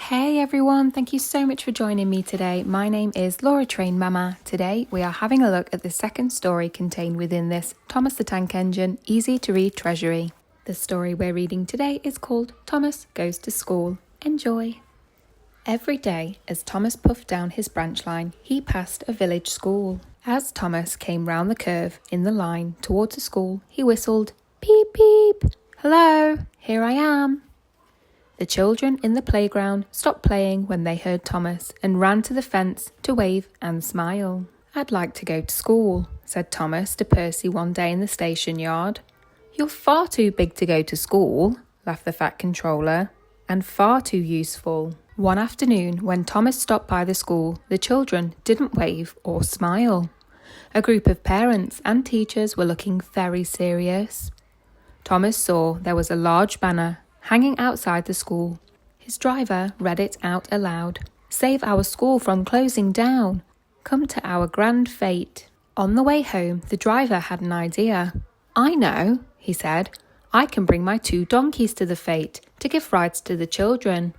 Hey everyone, thank you so much for joining me today. My name is Laura Train Mama. Today we are having a look at the second story contained within this Thomas the Tank Engine easy to read treasury. The story we're reading today is called Thomas Goes to School. Enjoy! Every day as Thomas puffed down his branch line, he passed a village school. As Thomas came round the curve in the line towards the school, he whistled, "Beep beep! Hello, here I am." The children in the playground stopped playing when they heard Thomas and ran to the fence to wave and smile. "I'd like to go to school," said Thomas to Percy one day in the station yard. "You're far too big to go to school," laughed the Fat Controller, "and far too useful." One afternoon, when Thomas stopped by the school, the children didn't wave or smile. A group of parents and teachers were looking very serious. Thomas saw there was a large banner hanging outside the school. His driver read it out aloud. "Save our school from closing down. Come to our grand fete." On the way home, the driver had an idea. "I know," he said. "I can bring my 2 donkeys to the fete to give rides to the children.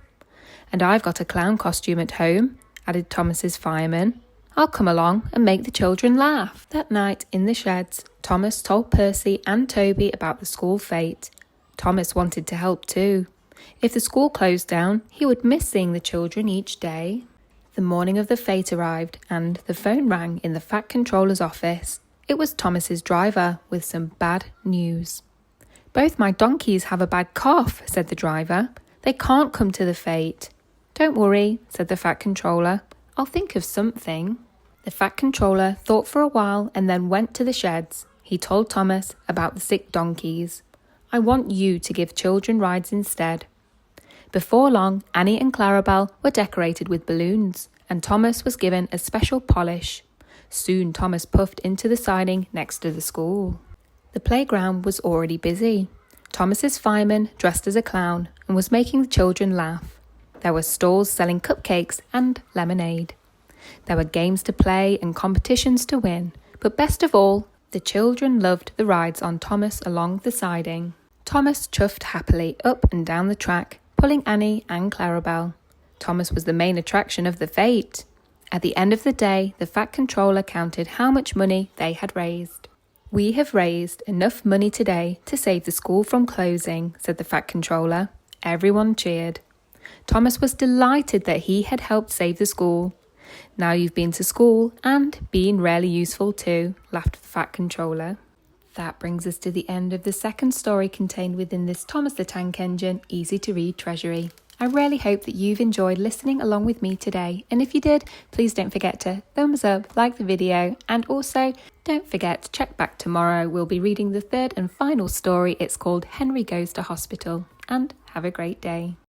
And I've got a clown costume at home," added Thomas's fireman. "I'll come along and make the children laugh." That night in the sheds, Thomas told Percy and Toby about the school fete. Thomas wanted to help too. If the school closed down, he would miss seeing the children each day. The morning of the fete arrived and the phone rang in the Fat Controller's office. It was Thomas's driver with some bad news. "Both my donkeys have a bad cough," said the driver. "They can't come to the fete." "Don't worry," said the Fat Controller. "I'll think of something." The Fat Controller thought for a while and then went to the sheds. He told Thomas about the sick donkeys. "I want you to give children rides instead." Before long, Annie and Clarabelle were decorated with balloons, and Thomas was given a special polish. Soon Thomas puffed into the siding next to the school. The playground was already busy. Thomas's fireman dressed as a clown and was making the children laugh. There were stalls selling cupcakes and lemonade. There were games to play and competitions to win, but best of all, the children loved the rides on Thomas along the siding. Thomas chuffed happily up and down the track, pulling Annie and Clarabelle. Thomas was the main attraction of the fete. At the end of the day, the Fat Controller counted how much money they had raised. "We have raised enough money today to save the school from closing," said the Fat Controller. Everyone cheered. Thomas was delighted that he had helped save the school. "Now you've been to school and been really useful too," laughed the Fat Controller. That brings us to the end of the second story contained within this Thomas the Tank Engine easy to read treasury. I really hope that you've enjoyed listening along with me today, and if you did, please don't forget to thumbs up, like the video, and also don't forget to check back tomorrow. We'll be reading the third and final story. It's called Henry Goes to Hospital, and have a great day.